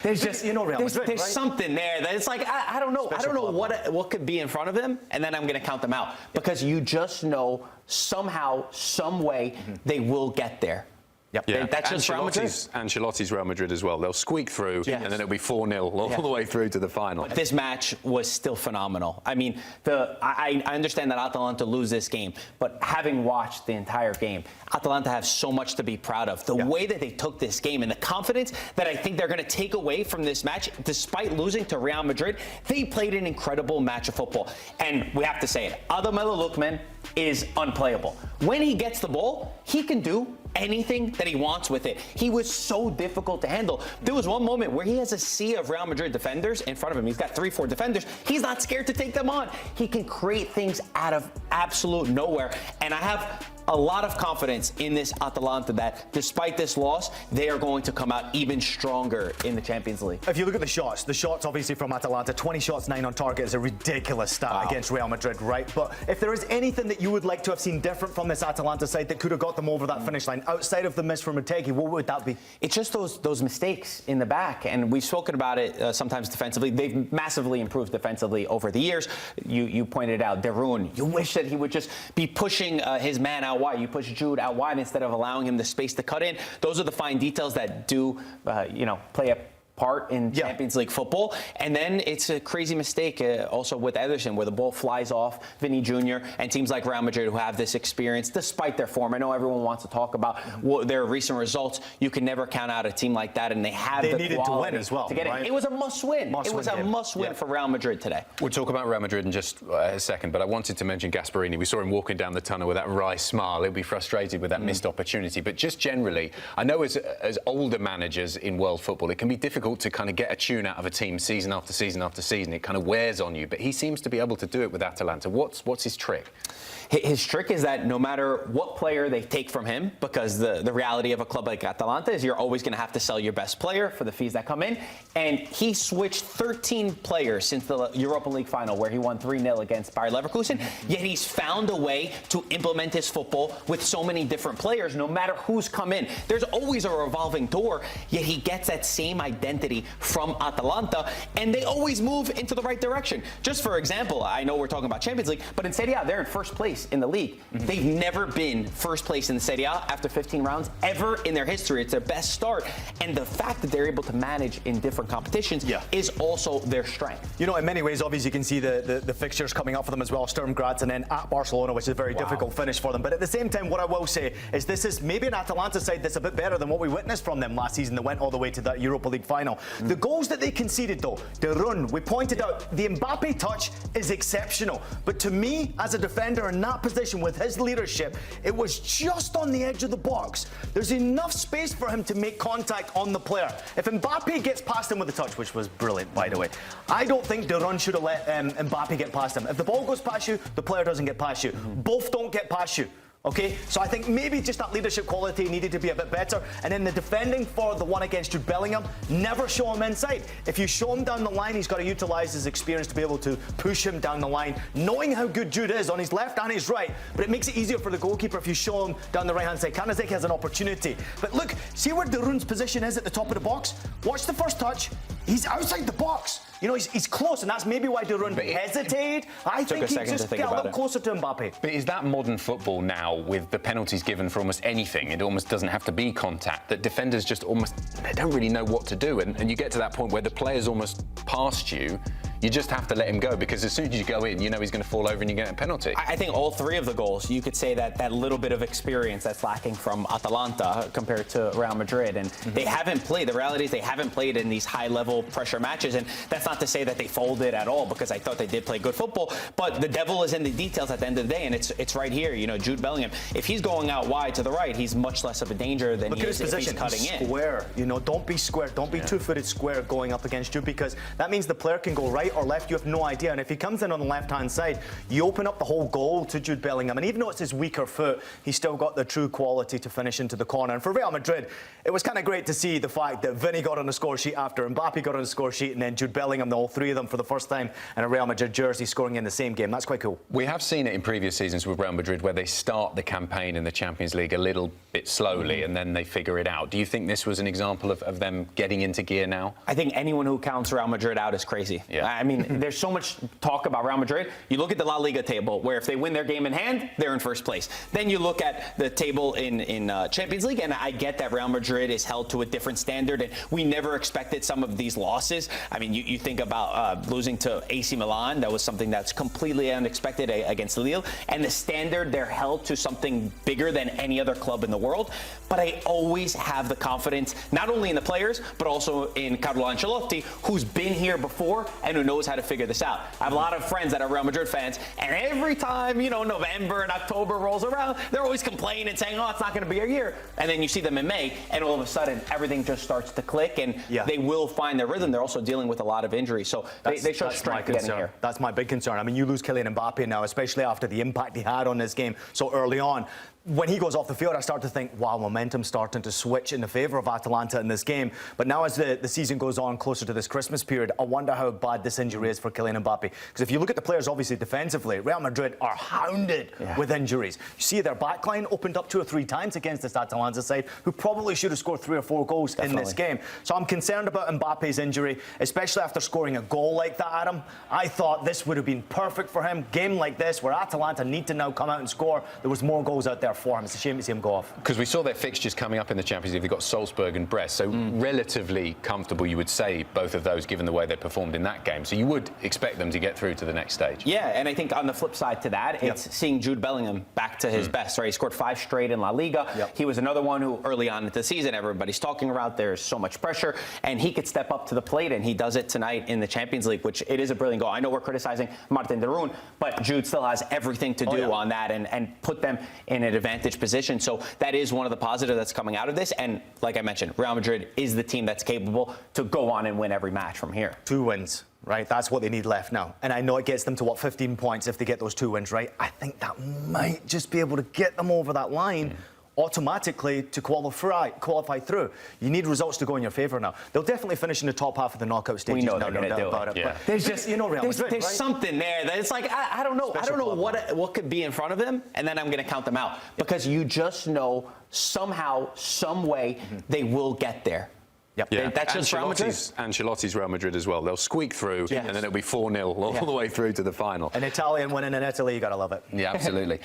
There's just, Real Madrid, there's right? something there that it's like, I don't know. I don't know what could be in front of them, and then I'm going to count them out. Because you just know somehow, some way, they will get there. Yep. Yeah. That's just Real Madrid. Ancelotti's Real Madrid as well. They'll squeak through, and then it'll be 4-0 all the way through to the final. But this match was still phenomenal. I mean, I understand that Atalanta lose this game, but having watched the entire game, Atalanta have so much to be proud of. The way that they took this game and the confidence that I think they're going to take away from this match, despite losing to Real Madrid, they played an incredible match of football. And we have to say it, Ademola Lookman is unplayable. When he gets the ball, he can do anything that he wants with it. He was so difficult to handle. There was one moment where he has a sea of Real Madrid defenders in front of him. He's got 3-4 defenders. He's not scared to take them on. He can create things out of absolute nowhere. And I have a lot of confidence in this Atalanta that despite this loss, they are going to come out even stronger in the Champions League. If you look at the shots obviously from Atalanta, 20 shots, 9 on target is a ridiculous stat against Real Madrid, right? But if there is anything that you would like to have seen different from this Atalanta side that could have got them over that finish line, outside of the miss from Motegi, what would that be? It's just those mistakes in the back, and we've spoken about it sometimes defensively. They've massively improved defensively over the years. You pointed out Derun. You wish that he would just be pushing his man out wide. You push Jude out wide instead of allowing him the space to cut in. Those are the fine details that do, play a part in Champions League football. And then it's a crazy mistake also with Ederson, where the ball flies off Vinny Jr. and teams like Real Madrid who have this experience despite their form. I know everyone wants to talk about their recent results. You can never count out a team like that, and they needed to win as well to get right? It was a must-win. It was a must-win for Real Madrid today. We'll talk about Real Madrid in just a second, but I wanted to mention Gasperini. We saw him walking down the tunnel with that wry smile. He'll be frustrated with that missed opportunity. But just generally, I know as older managers in world football, it can be difficult to kind of get a tune out of a team season after season after season. It kind of wears on you, but he seems to be able to do it with Atalanta. What's his trick? His trick is that no matter what player they take from him, because the reality of a club like Atalanta is you're always going to have to sell your best player for the fees that come in. And he switched 13 players since the Europa League final, where he won 3-0 against Bayer Leverkusen. Yet he's found a way to implement his football with so many different players, no matter who's come in. There's always a revolving door, yet he gets that same identity from Atalanta, and they always move into the right direction. Just for example, I know we're talking about Champions League, but in Serie A, they're in first place in the league. They've never been first place in the Serie A after 15 rounds ever in their history. It's their best start, and the fact that they're able to manage in different competitions is also their strength. You know, in many ways, obviously, you can see the fixtures coming up for them as well. Sturm Graz and then at Barcelona, which is a very difficult finish for them. But at the same time, what I will say is this is maybe an Atalanta side that's a bit better than what we witnessed from them last season that went all the way to that Europa League final. The goals that they conceded, though, the run, we pointed out, the Mbappé touch is exceptional. But to me, as a defender in that position with his leadership, it was just on the edge of the box. There's enough space for him to make contact on the player. If Mbappé gets past him with a touch, which was brilliant, by the way, I don't think De Run should have let Mbappé get past him. If the ball goes past you, the player doesn't get past you. Both don't get past you. Okay, so I think maybe just that leadership quality needed to be a bit better. And then the defending for the one against Jude Bellingham, never show him inside. If you show him down the line, he's got to utilise his experience to be able to push him down the line, knowing how good Jude is on his left and his right. But it makes it easier for the goalkeeper if you show him down the right-hand side. Kanazek has an opportunity. But look, see where De Roon's position is at the top of the box? Watch the first touch. He's outside the box. You know, he's close, and that's maybe why De Roon hesitated. I think he just got a little closer to Mbappé. But is that modern football now, with the penalties given for almost anything? It almost doesn't have to be contact, that defenders just almost, they don't really know what to do. And you get to that point where the player's almost past you. You just have to let him go, because as soon as you go in, you know he's going to fall over and you get a penalty. I think all three of the goals, you could say that little bit of experience that's lacking from Atalanta compared to Real Madrid. And they haven't played. The reality is they haven't played in these high-level pressure matches. And that's not to say that they folded at all, because I thought they did play good football. But the devil is in the details at the end of the day, and it's right here. You know, Jude Bellingham, if he's going out wide to the right, he's much less of a danger than he is if he's cutting in. Square. You know, don't be square. Don't be two-footed square going up against you, because that means the player can go right right or left, you have no idea. And if he comes in on the left-hand side, you open up the whole goal to Jude Bellingham. And even though it's his weaker foot, he's still got the true quality to finish into the corner. And for Real Madrid, it was kind of great to see the fact that Vinny got on the score sheet after Mbappé got on the score sheet, and then Jude Bellingham, all three of them for the first time in a Real Madrid jersey, scoring in the same game. That's quite cool. We have seen it in previous seasons with Real Madrid where they start the campaign in the Champions League a little bit slowly and then they figure it out. Do you think this was an example of them getting into gear now? I think anyone who counts Real Madrid out is crazy. Yeah. I mean, there's so much talk about Real Madrid. You look at the La Liga table, where if they win their game in hand, they're in first place. Then you look at the table in Champions League, and I get that Real Madrid is held to a different standard, and we never expected some of these losses. I mean, you think about losing to AC Milan. That was something that's completely unexpected against Lille, and the standard, they're held to something bigger than any other club in the world. But I always have the confidence, not only in the players, but also in Carlo Ancelotti, who's been here before and who knows how to figure this out. I have a lot of friends that are Real Madrid fans, and every time, November and October rolls around, they're always complaining, saying, oh, it's not going to be our year. And then you see them in May, and all of a sudden, everything just starts to click, and they will find their rhythm. They're also dealing with a lot of injuries, so they show strength getting here. That's my big concern. I mean, you lose Kylian Mbappé now, especially after the impact he had on this game so early on. When he goes off the field, I start to think, wow, momentum's starting to switch in the favour of Atalanta in this game. But now as the season goes on closer to this Christmas period, I wonder how bad this injury is for Kylian Mbappé. Because if you look at the players, obviously, defensively, Real Madrid are hounded with injuries. You see their backline opened up 2 or 3 times against this Atalanta side, who probably should have scored 3 or 4 goals in this game. So I'm concerned about Mbappe's injury, especially after scoring a goal like that, Adam. I thought this would have been perfect for him. Game like this, where Atalanta need to now come out and score, there was more goals out there for him. It's a shame to see him go off. Because we saw their fixtures coming up in the Champions League. They've got Salzburg and Brest, so relatively comfortable, you would say, both of those, given the way they performed in that game. So you would expect them to get through to the next stage. Yeah, and I think on the flip side to that, it's seeing Jude Bellingham back to his best, right? He scored 5 straight in La Liga. He was another one who, early on in the season, everybody's talking about, there's so much pressure, and he could step up to the plate, and he does it tonight in the Champions League, which it is a brilliant goal. I know we're criticizing Martin de Roon, but Jude still has everything to do on that and put them in an advantage position. So that is one of the positives that's coming out of this. And like I mentioned, Real Madrid is the team that's capable to go on and win every match from here. 2 wins, right? That's what they need left now. And I know it gets them to, 15 points if they get those 2 wins, right? I think that might just be able to get them over that line automatically to qualify through. You need results to go in your favour now. They'll definitely finish in the top half of the knockout stages. We know now, they're going to do it. Yeah. There's just, Real Madrid, there's right? something there that it's like, I don't know. I don't know what could be in front of them, and then I'm going to count them out. Because you just know somehow, some way, they will get there. Yeah, that's just Real Madrid. Ancelotti's Real Madrid as well. They'll squeak through, and then it'll be 4-0 all the way through to the final. An Italian winning in Italy, you got to love it. Yeah, absolutely.